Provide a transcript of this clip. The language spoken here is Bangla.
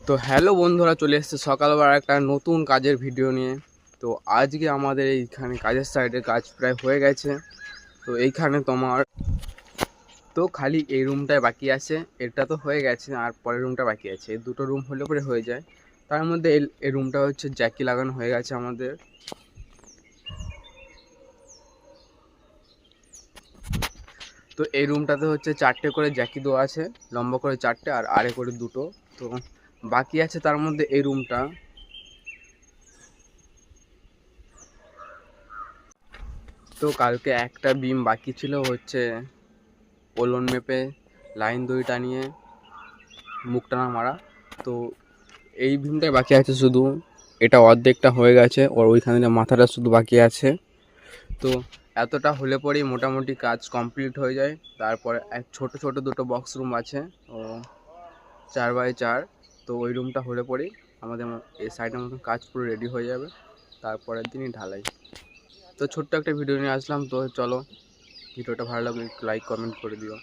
তো হ্যালো বন্ধুরা, চলে এসেছে সকালবেলা একটা নতুন কাজের ভিডিও নিয়ে। তো আজকে আমাদের এইখানে কাজের সাইডের কাজ প্রায় হয়ে গেছে। তো এইখানে তোমার তো খালি এই রুমটায় বাকি আছে, এটা তো হয়ে গেছে, আর পরের রুমটা বাকি আছে। এই দুটো রুম হলে পরে হয়ে যায়। তার মধ্যে এই রুমটা হচ্ছে জ্যাকি লাগানো হয়ে গেছে আমাদের। তো এই রুমটাতে হচ্ছে 4টে করে জ্যাকি দেওয়া আছে, লম্বা করে 4টে আর আড়ে করে 2টো। তো বাকি আছে তার মধ্যে এই রুমটা। তো কালকে একটা বিম বাকি ছিল, হচ্ছে পোলন মেপে লাইন দড়ি টানিয়ে মুখ টানা মারা। তো এই বিমটাই বাকি আছে শুধু, এটা অর্ধেকটা হয়ে গেছে, ওর ওইখানে মাথাটা শুধু বাকি আছে। তো এতটা হলে পরেই মোটামুটি কাজ কমপ্লিট হয়ে যায়। তারপরে এক ছোট ছোট দুটো বক্স রুম আছে, ও 4x4। তো ওই রুমটা হলে পরেই আমাদের এই সাইডের মতন কাজ পুরো রেডি হয়ে যাবে, তারপরের দিনই ঢালাই। তো ছোট্ট একটা ভিডিও নিয়ে আসলাম। তো চলো, ভিডিওটা ভালো লাগলে একটু লাইক কমেন্ট করে দিও।